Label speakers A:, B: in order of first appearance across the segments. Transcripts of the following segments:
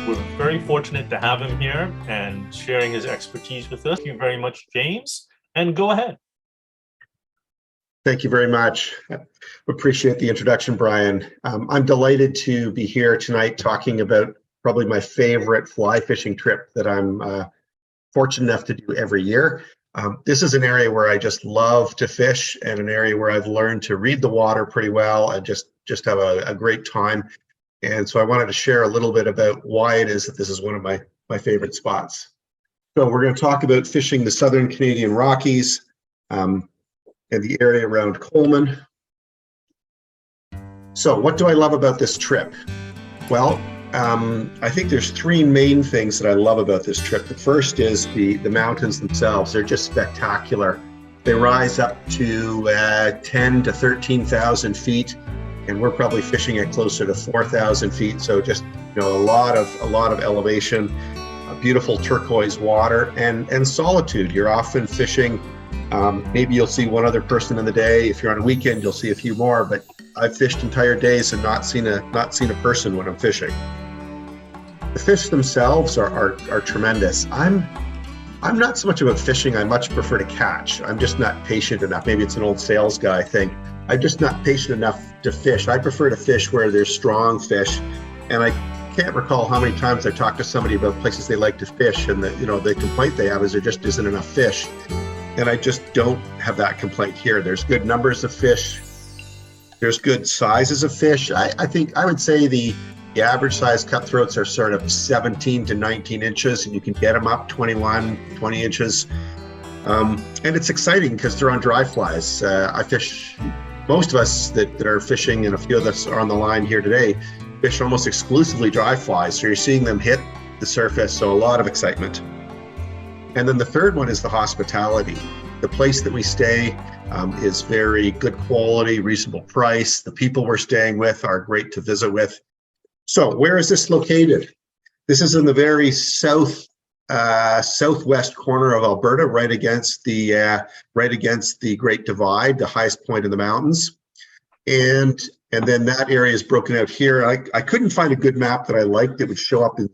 A: We're very fortunate to have him here and sharing his expertise with us. Thank you very much, James, and go ahead.
B: Thank you very much. Appreciate the introduction, Brian. I'm delighted to be here tonight talking about probably my favorite fly fishing trip that I'm fortunate enough to do every year. This is an area where I just love to fish, and an area where I've learned to read the water pretty well and just have a great time. And so I wanted to share a little bit about why it is that this is one of my favorite spots. So we're going to talk about fishing the Southern Canadian Rockies and the area around Coleman. So what do I love about this trip? Well, I think there's three main things that I love about this trip. The first is the mountains themselves. They're just spectacular. They rise up to 10 to 13,000 feet, and we're probably fishing at closer to 4,000 feet. So just a lot of elevation, beautiful turquoise water, and solitude. You're often fishing. Maybe you'll see one other person in the day. If you're on a weekend, you'll see a few more. But I've fished entire days and not seen a person when I'm fishing. The fish themselves are tremendous. I'm not so much about fishing. I much prefer to catch. I'm just not patient enough. Maybe it's an old sales guy thing. I'm just not patient enough to fish. I prefer to fish where there's strong fish. And I can't recall how many times I talked to somebody about places they like to fish, and the complaint they have is there just isn't enough fish. And I just don't have that complaint here. There's good numbers of fish. There's good sizes of fish. I think I would say the average size cutthroats are sort of 17 to 19 inches, and you can get them up 21, 20 inches. And it's exciting because they're on dry flies. I fish, most of us that are fishing, and a few of us are on the line here today, fish almost exclusively dry flies. So you're seeing them hit the surface, so a lot of excitement. And then the third one is the hospitality. The place that we stay is very good quality, reasonable price. The people we're staying with are great to visit with. So where is this located? This is in the very southwest corner of Alberta, right against the Great Divide, the highest point in the mountains. And then that area is broken out here. I couldn't find a good map that I liked that would show up in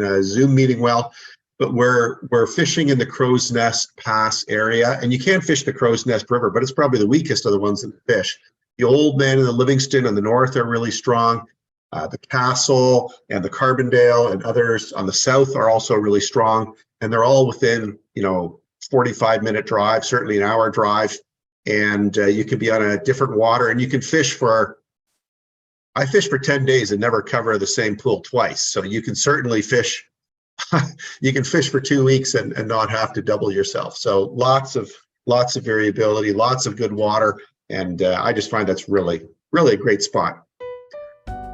B: a Zoom meeting well, but we're fishing in the Crowsnest Pass area, and you can fish the Crowsnest River, but it's probably the weakest of the ones that fish. The Old Man and the Livingston on the north are really strong. The Castle and the Carbondale and others on the south are also really strong, and they're all within 45-minute drive, certainly an hour drive, and you can be on a different water, and you can fish I fish for 10 days and never cover the same pool twice, so you can certainly fish. You can fish for 2 weeks and not have to double yourself. So lots of variability, lots of good water, and I just find that's really a great spot.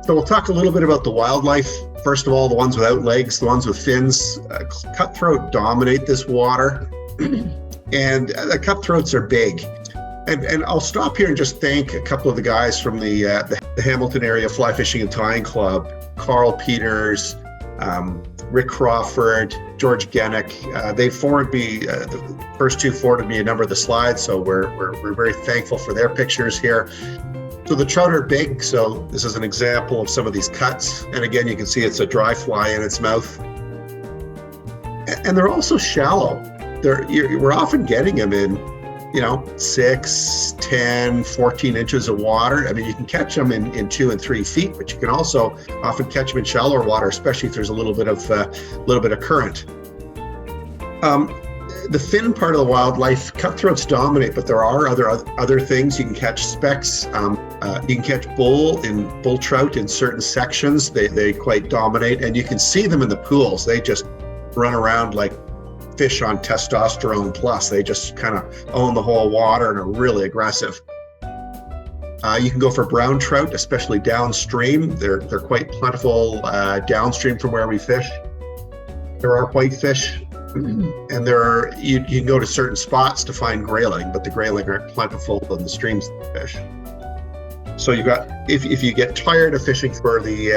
B: So we'll talk a little bit about the wildlife. First of all, the ones without legs, the ones with fins. Cutthroat dominate this water, and the cutthroats are big. And I'll stop here and just thank a couple of the guys from the Hamilton Area Fly Fishing and Tying Club, Carl Peters, Rick Crawford, George Gennick. They forwarded me, the first two forwarded me a number of the slides, so we're very thankful for their pictures here. So the trout are big, so this is an example of some of these cuts. And again, you can see it's a dry fly in its mouth. And they're also shallow. We're often getting them in, 6, 10, 14 inches of water. I mean, you can catch them in 2 and 3 feet, but you can also often catch them in shallower water, especially if there's a little bit of current. The fin part of the wildlife, cutthroats dominate, but there are other things. You can catch specks. You can catch bull trout in certain sections. They quite dominate, and you can see them in the pools. They just run around like fish on testosterone plus. They just kind of own the whole water and are really aggressive. You can go for brown trout, especially downstream. They're quite plentiful downstream from where we fish. There are whitefish. And you can go to certain spots to find grayling, but the grayling aren't plentiful in the streams of the fish. So you got, if you get tired of fishing for the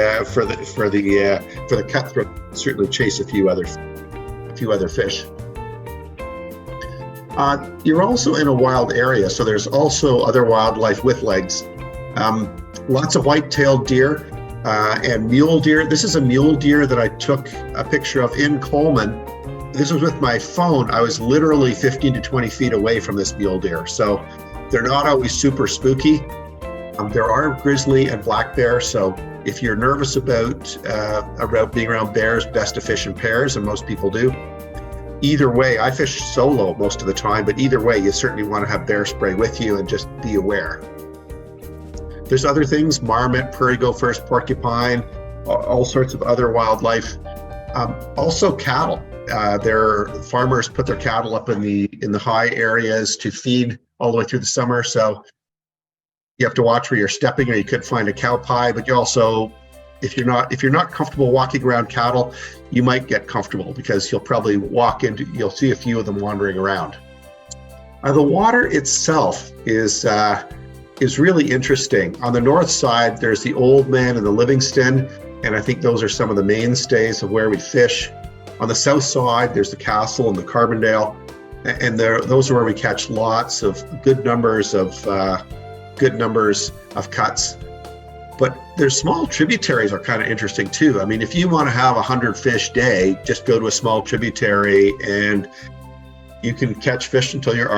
B: cutthroat, certainly chase a few other fish. You're also in a wild area, so there's also other wildlife with legs. Lots of white-tailed deer. and mule deer. This is a mule deer that I took a picture of in Coleman. This was with my phone. I was literally 15 to 20 feet away from this mule deer. So they're not always super spooky. There are grizzly and black bear. So if you're nervous about being around bears, best to fish in pairs, and most people do. Either way, I fish solo most of the time, but either way, you certainly want to have bear spray with you and just be aware. There's other things, marmot, prairie gophers, porcupine, all sorts of other wildlife. Also cattle. Their farmers put their cattle up in the high areas to feed all the way through the summer. So you have to watch where you're stepping, or you could find a cow pie. But you also, if you're not comfortable walking around cattle, you might get comfortable because you'll probably you'll see a few of them wandering around. The water itself is really interesting. On the north side, there's the Old Man and the Livingston, and I think those are some of the mainstays of where we fish. On the south side, there's the Castle and the Carbondale, and those are where we catch lots of good numbers of cuts. But there's small tributaries are kind of interesting too. I mean, if you want to have 100 fish day, just go to a small tributary and you can catch fish until your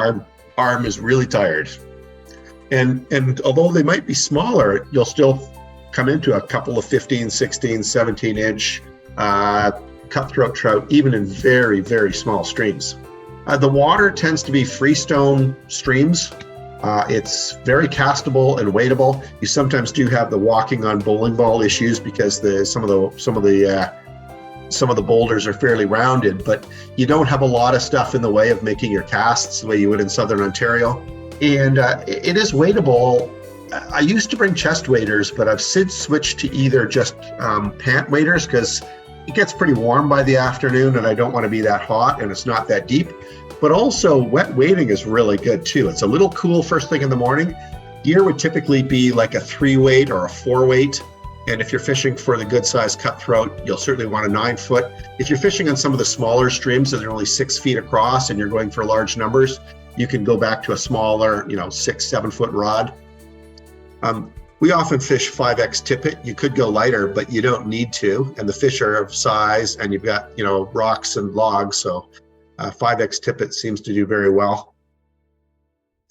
B: arm is really tired. And although they might be smaller, you'll still come into a couple of 15, 16, 17 inch cutthroat trout, even in very, very small streams. The water tends to be freestone streams. It's very castable and wadeable. You sometimes do have the walking on bowling ball issues because some of the boulders are fairly rounded, but you don't have a lot of stuff in the way of making your casts the way you would in Southern Ontario. And it is wadeable. I used to bring chest waders, but I've since switched to either just pant waders because it gets pretty warm by the afternoon and I don't want to be that hot and it's not that deep. But also wet wading is really good too. It's a little cool first thing in the morning. Gear would typically be like a 3-weight or a 4-weight. And if you're fishing for the good sized cutthroat, you'll certainly want a 9-foot. If you're fishing on some of the smaller streams that are only 6 feet across and you're going for large numbers, you can go back to a smaller, 6-7 foot rod. We often fish 5X tippet. You could go lighter, but you don't need to. And the fish are of size and you've got, rocks and logs. So 5X tippet seems to do very well.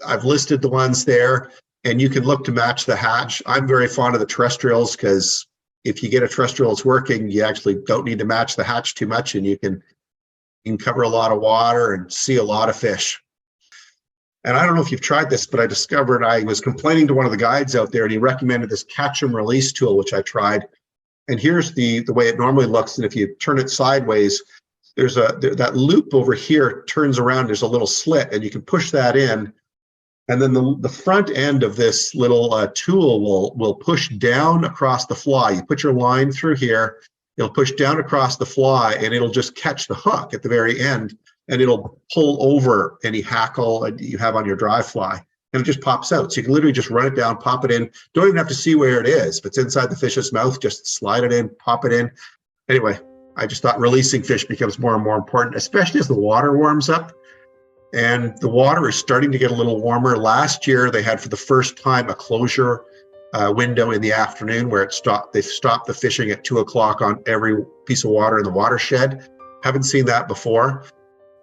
B: I've listed the ones there and you can look to match the hatch. I'm very fond of the terrestrials because if you get a terrestrial that's working, you actually don't need to match the hatch too much and you can cover a lot of water and see a lot of fish. And I don't know if you've tried this, but I discovered I was complaining to one of the guides out there and he recommended this catch and release tool, which I tried. And here's the way it normally looks. And if you turn it sideways, there's that loop over here turns around. There's a little slit and you can push that in. And then the front end of this little tool will push down across the fly. You put your line through here, it'll push down across the fly and it'll just catch the hook at the very end. And it'll pull over any hackle you have on your dry fly and it just pops out. So you can literally just run it down, pop it in. Don't even have to see where it is. If it's inside the fish's mouth, just slide it in, pop it in. Anyway, I just thought releasing fish becomes more and more important, especially as the water warms up. And the water is starting to get a little warmer. Last year, they had for the first time a closure window in the afternoon where they've stopped the fishing at 2 o'clock on every piece of water in the watershed. Haven't seen that before.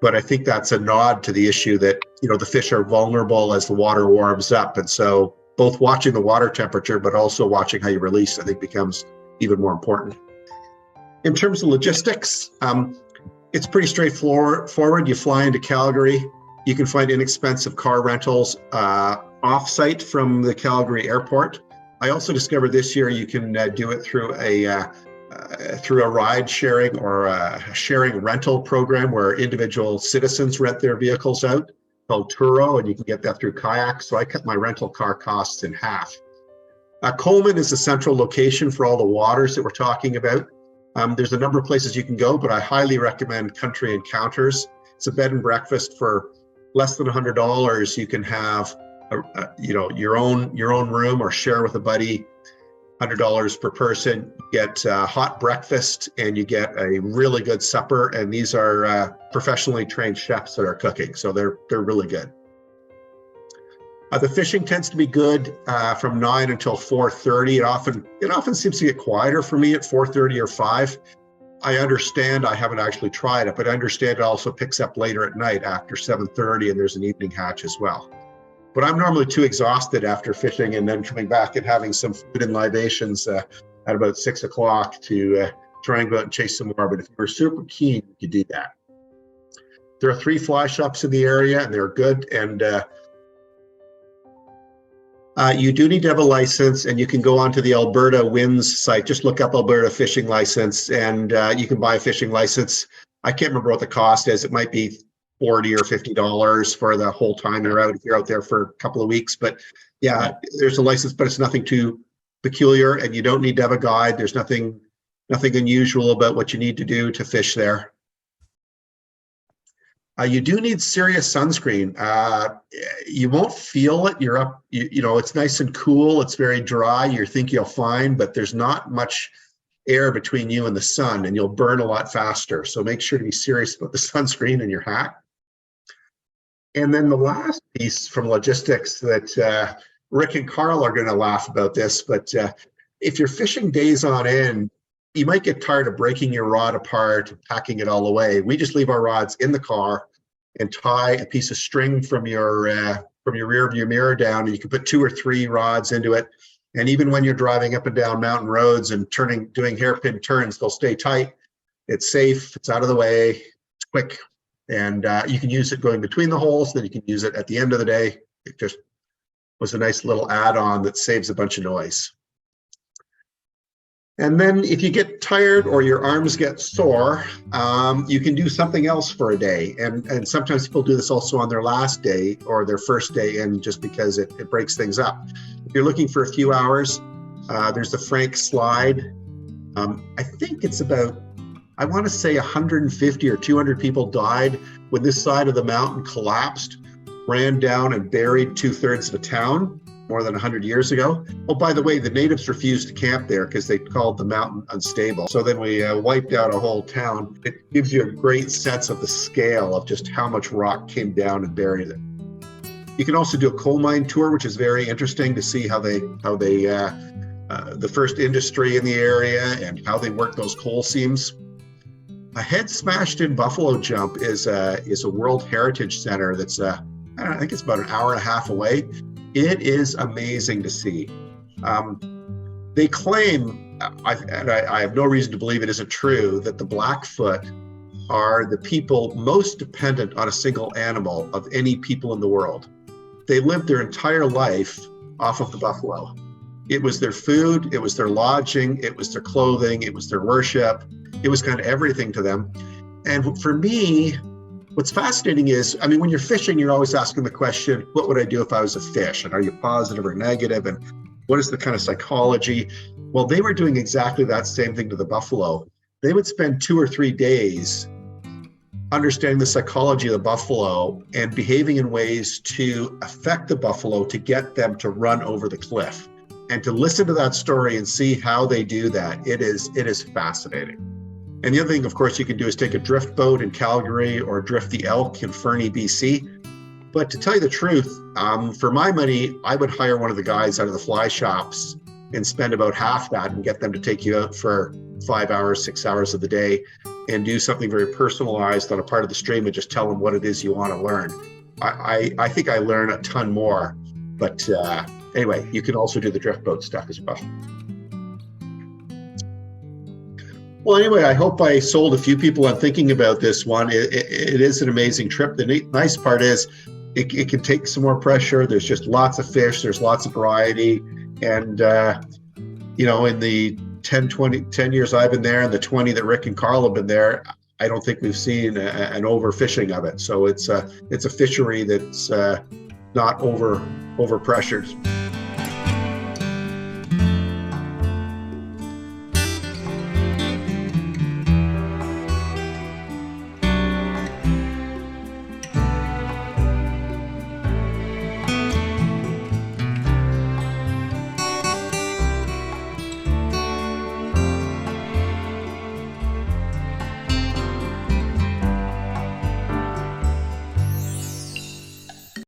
B: But I think that's a nod to the issue that, the fish are vulnerable as the water warms up. And so both watching the water temperature, but also watching how you release, I think becomes even more important. In terms of logistics, it's pretty straightforward. You fly into Calgary. You can find inexpensive car rentals off-site from the Calgary airport. I also discovered this year you can do it through a ride sharing or a sharing rental program where individual citizens rent their vehicles out called Turo, and you can get that through Kayak. So I cut my rental car costs in half. Coleman is the central location for all the waters that we're talking about. There's a number of places you can go, but I highly recommend Country Encounters. It's a bed and breakfast for less than $100. You can have your own room or share with a buddy. $100 per person. You get hot breakfast and you get a really good supper. And these are professionally trained chefs that are cooking, so they're really good. The fishing tends to be good from 9 until 4:30. It often seems to get quieter for me at 4:30 or 5. I understand, I haven't actually tried it, but I understand it also picks up later at night after 7:30, and there's an evening hatch as well. But I'm normally too exhausted after fishing and then coming back and having some food and libations at about 6 o'clock to try and go out and chase some more. But if you're super keen, you could do that. There are 3 fly shops in the area, and they're good. And you do need to have a license, and you can go onto the Alberta Winds site. Just look up Alberta fishing license, and you can buy a fishing license. I can't remember what the cost is. It might be $40 or $50 for the whole time you're out, if you're out there for a couple of weeks. But yeah, there's a license, but it's nothing too peculiar, and you don't need to have a guide. There's nothing unusual about what you need to do to fish there. You do need serious sunscreen. You won't feel it. You're up, you know, it's nice and cool. It's very dry. You think you'll fine, but there's not much air between you and the sun, and you'll burn a lot faster. So make sure to be serious about the sunscreen in your hat. And then the last piece from logistics that Rick and Carl are going to laugh about this, but if you're fishing days on end, you might get tired of breaking your rod apart and packing it all away. We just leave our rods in the car and tie a piece of string from your rear view mirror down, and you can put 2 or 3 rods into it. And even when you're driving up and down mountain roads and doing hairpin turns, they'll stay tight. It's safe, it's out of the way, it's quick, and you can use it going between the holes, then you can use it at the end of the day. It just was a nice little add-on that saves a bunch of noise. And then if you get tired or your arms get sore, you can do something else for a day. And sometimes people do this also on their last day or their first day in, just because it breaks things up. If you're looking for a few hours, there's the Frank Slide. I think it's about, I want to say 150 or 200 people died when this side of the mountain collapsed, ran down and buried 2/3 of the town more than 100 years ago. Oh, by the way, the natives refused to camp there because they called the mountain unstable. So then we wiped out a whole town. It gives you a great sense of the scale of just how much rock came down and buried it. You can also do a coal mine tour, which is very interesting to see how they the first industry in the area and how they work those coal seams. A head smashed in buffalo jump is a World Heritage Center that's I think it's about an hour and a half away. It is amazing to see. They claim, I have no reason to believe it isn't true, that the Blackfoot are the people most dependent on a single animal of any people in the world. They lived their entire life off of the buffalo. It was their food, it was their lodging, it was their clothing, it was their worship. It was kind of everything to them. And for me, what's fascinating is, I mean, when you're fishing, you're always asking the question, what would I do if I was a fish? And are you positive or negative? And what is the kind of psychology? Well, they were doing exactly that same thing to the buffalo. They would spend 2 or 3 days understanding the psychology of the buffalo and behaving in ways to affect the buffalo to get them to run over the cliff. And to listen to that story and see how they do that, it is fascinating. And the other thing, of course, you can do is take a drift boat in Calgary or drift the elk in Fernie, BC. But to tell you the truth, for my money, I would hire one of the guys out of the fly shops and spend about half that and get them to take you out for 5 hours, 6 hours of the day and do something very personalized on a part of the stream and just tell them what it is you want to learn. I think I learn a ton more. But anyway, you can also do the drift boat stuff as well. Well, anyway, I hope I sold a few people on thinking about this one. It is an amazing trip. The nice part is it can take some more pressure. There's just lots of fish. There's lots of variety. And, you know, in the 10 years I've been there and the 20 that Rick and Carl have been there, I don't think we've seen an overfishing of it. So it's a fishery that's not over pressured.